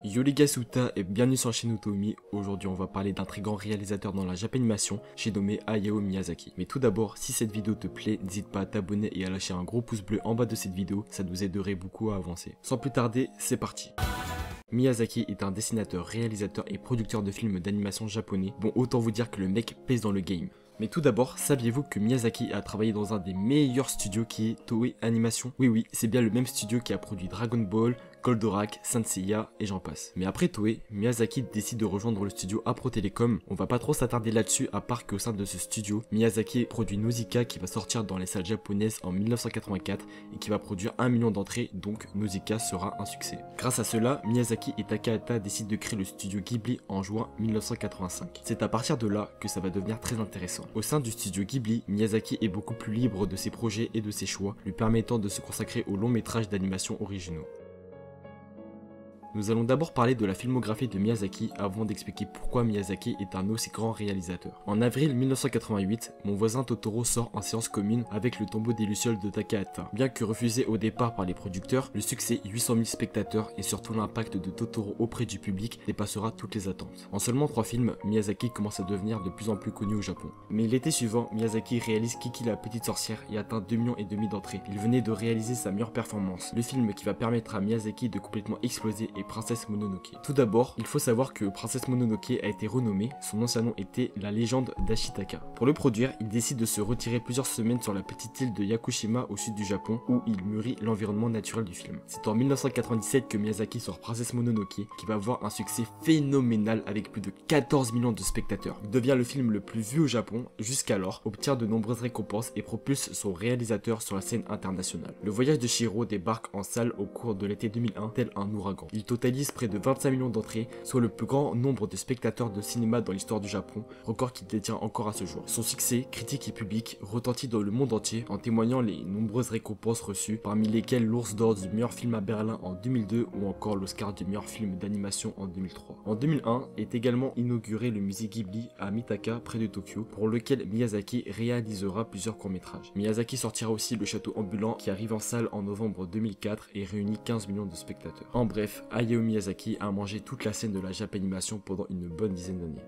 Yo les gars, Suta et bienvenue sur la chaîne Otomi. Aujourd'hui on va parler d'un très grand réalisateur dans la Japanimation, j'ai nommé Hayao Miyazaki. Mais tout d'abord, si cette vidéo te plaît, n'hésite pas à t'abonner et à lâcher un gros pouce bleu en bas de cette vidéo, ça nous aiderait beaucoup à avancer. Sans plus tarder, c'est parti. Miyazaki est un dessinateur, réalisateur et producteur de films d'animation japonais. Bon, autant vous dire que le mec pèse dans le game. Mais tout d'abord, saviez-vous que Miyazaki a travaillé dans un des meilleurs studios qui est Toei Animation? Oui, c'est bien le même studio qui a produit Dragon Ball, Goldorak, Saint Seiya et j'en passe. Mais après Toei, Miyazaki décide de rejoindre le studio Apro Telecom. On va pas trop s'attarder là-dessus à part qu'au sein de ce studio, Miyazaki produit Nausicaa qui va sortir dans les salles japonaises en 1984 et qui va produire 1 million d'entrées, donc Nausicaa sera un succès. Grâce à cela, Miyazaki et Takahata décident de créer le studio Ghibli en juin 1985. C'est à partir de là que ça va devenir très intéressant. Au sein du studio Ghibli, Miyazaki est beaucoup plus libre de ses projets et de ses choix, lui permettant de se consacrer aux longs métrages d'animation originaux. Nous allons d'abord parler de la filmographie de Miyazaki avant d'expliquer pourquoi Miyazaki est un aussi grand réalisateur. En avril 1988, Mon voisin Totoro sort en séance commune avec Le tombeau des lucioles de Takahata. Bien que refusé au départ par les producteurs, le succès 800 000 spectateurs et surtout l'impact de Totoro auprès du public dépassera toutes les attentes. En seulement 3 films, Miyazaki commence à devenir de plus en plus connu au Japon. Mais l'été suivant, Miyazaki réalise Kiki la petite sorcière et atteint 2,5 millions d'entrées. Il venait de réaliser sa meilleure performance, le film qui va permettre à Miyazaki de complètement exploser et Princesse Mononoke. Tout d'abord, il faut savoir que Princesse Mononoke a été renommée, son ancien nom était La légende d'Ashitaka. Pour le produire, il décide de se retirer plusieurs semaines sur la petite île de Yakushima au sud du Japon où il mûrit l'environnement naturel du film. C'est en 1997 que Miyazaki sort Princesse Mononoke qui va avoir un succès phénoménal avec plus de 14 millions de spectateurs. Il devient le film le plus vu au Japon jusqu'alors, obtient de nombreuses récompenses et propulse son réalisateur sur la scène internationale. Le voyage de Chihiro débarque en salle au cours de l'été 2001 tel un ouragan. Il totalise près de 25 millions d'entrées, soit le plus grand nombre de spectateurs de cinéma dans l'histoire du Japon, record qu'il détient encore à ce jour. Son succès, critique et public, retentit dans le monde entier, en témoignant les nombreuses récompenses reçues, parmi lesquelles l'Ours d'or du meilleur film à Berlin en 2002 ou encore l'Oscar du meilleur film d'animation en 2003. En 2001 est également inauguré le musée Ghibli à Mitaka, près de Tokyo, pour lequel Miyazaki réalisera plusieurs courts-métrages. Miyazaki sortira aussi Le Château ambulant qui arrive en salle en novembre 2004 et réunit 15 millions de spectateurs. En bref, Hayao Miyazaki a mangé toute la scène de la Japanimation pendant une bonne dizaine d'années.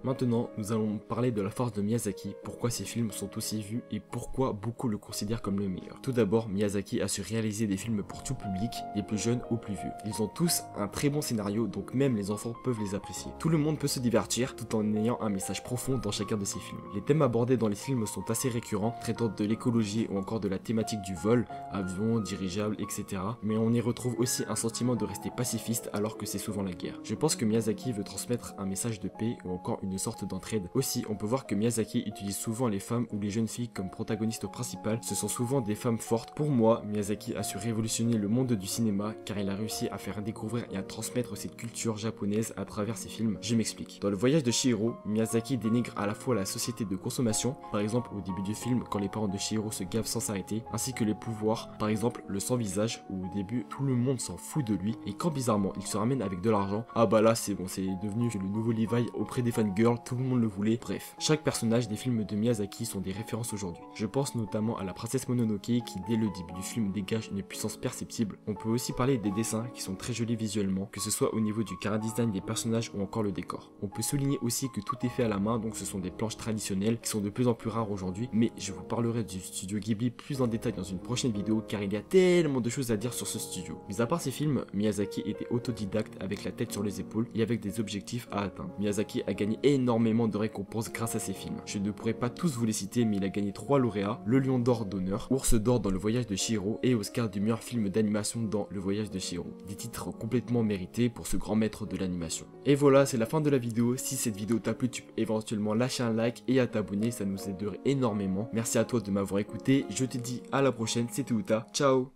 Maintenant, nous allons parler de la force de Miyazaki, pourquoi ses films sont aussi vus et pourquoi beaucoup le considèrent comme le meilleur. Tout d'abord, Miyazaki a su réaliser des films pour tout public, des plus jeunes aux plus vieux. Ils ont tous un très bon scénario, donc même les enfants peuvent les apprécier. Tout le monde peut se divertir tout en ayant un message profond dans chacun de ses films. Les thèmes abordés dans les films sont assez récurrents, traitant de l'écologie ou encore de la thématique du vol, avions, dirigeables, etc. Mais on y retrouve aussi un sentiment de rester pacifiste alors que c'est souvent la guerre. Je pense que Miyazaki veut transmettre un message de paix ou encore une sorte d'entraide. Aussi, on peut voir que Miyazaki utilise souvent les femmes ou les jeunes filles comme protagonistes principales. Ce sont souvent des femmes fortes. Pour moi, Miyazaki a su révolutionner le monde du cinéma car il a réussi à faire découvrir et à transmettre cette culture japonaise à travers ses films. Je m'explique. Dans Le voyage de Chihiro, Miyazaki dénigre à la fois la société de consommation, par exemple au début du film quand les parents de Chihiro se gavent sans s'arrêter, ainsi que les pouvoirs, par exemple le sans-visage où au début tout le monde s'en fout de lui et quand bizarrement il se ramène avec de l'argent, ah bah là c'est bon, c'est devenu le nouveau Levi auprès des fangirls, tout le monde le voulait. Bref, chaque personnage des films de Miyazaki sont des références aujourd'hui. Je pense notamment à la princesse Mononoke qui dès le début du film dégage une puissance perceptible. On peut aussi parler des dessins qui sont très jolis visuellement, que ce soit au niveau du chara design des personnages ou encore le décor. On peut souligner aussi que tout est fait à la main, donc ce sont des planches traditionnelles qui sont de plus en plus rares aujourd'hui, mais je vous parlerai du studio Ghibli plus en détail dans une prochaine vidéo car il y a tellement de choses à dire sur ce studio. Mais à part ces films, Miyazaki était autodidacte avec la tête sur les épaules et avec des objectifs à atteindre. Miyazaki a gagné énormément de récompenses grâce à ses films. Je ne pourrais pas tous vous les citer, mais il a gagné 3 lauréats, le Lion d'or d'honneur, Ours d'or dans Le voyage de Chihiro et Oscar du meilleur film d'animation dans Le voyage de Chihiro. Des titres complètement mérités pour ce grand maître de l'animation. Et voilà, c'est la fin de la vidéo. Si cette vidéo t'a plu, tu peux éventuellement lâcher un like et à t'abonner, ça nous aiderait énormément. Merci à toi de m'avoir écouté, je te dis à la prochaine, c'était Uta, ciao.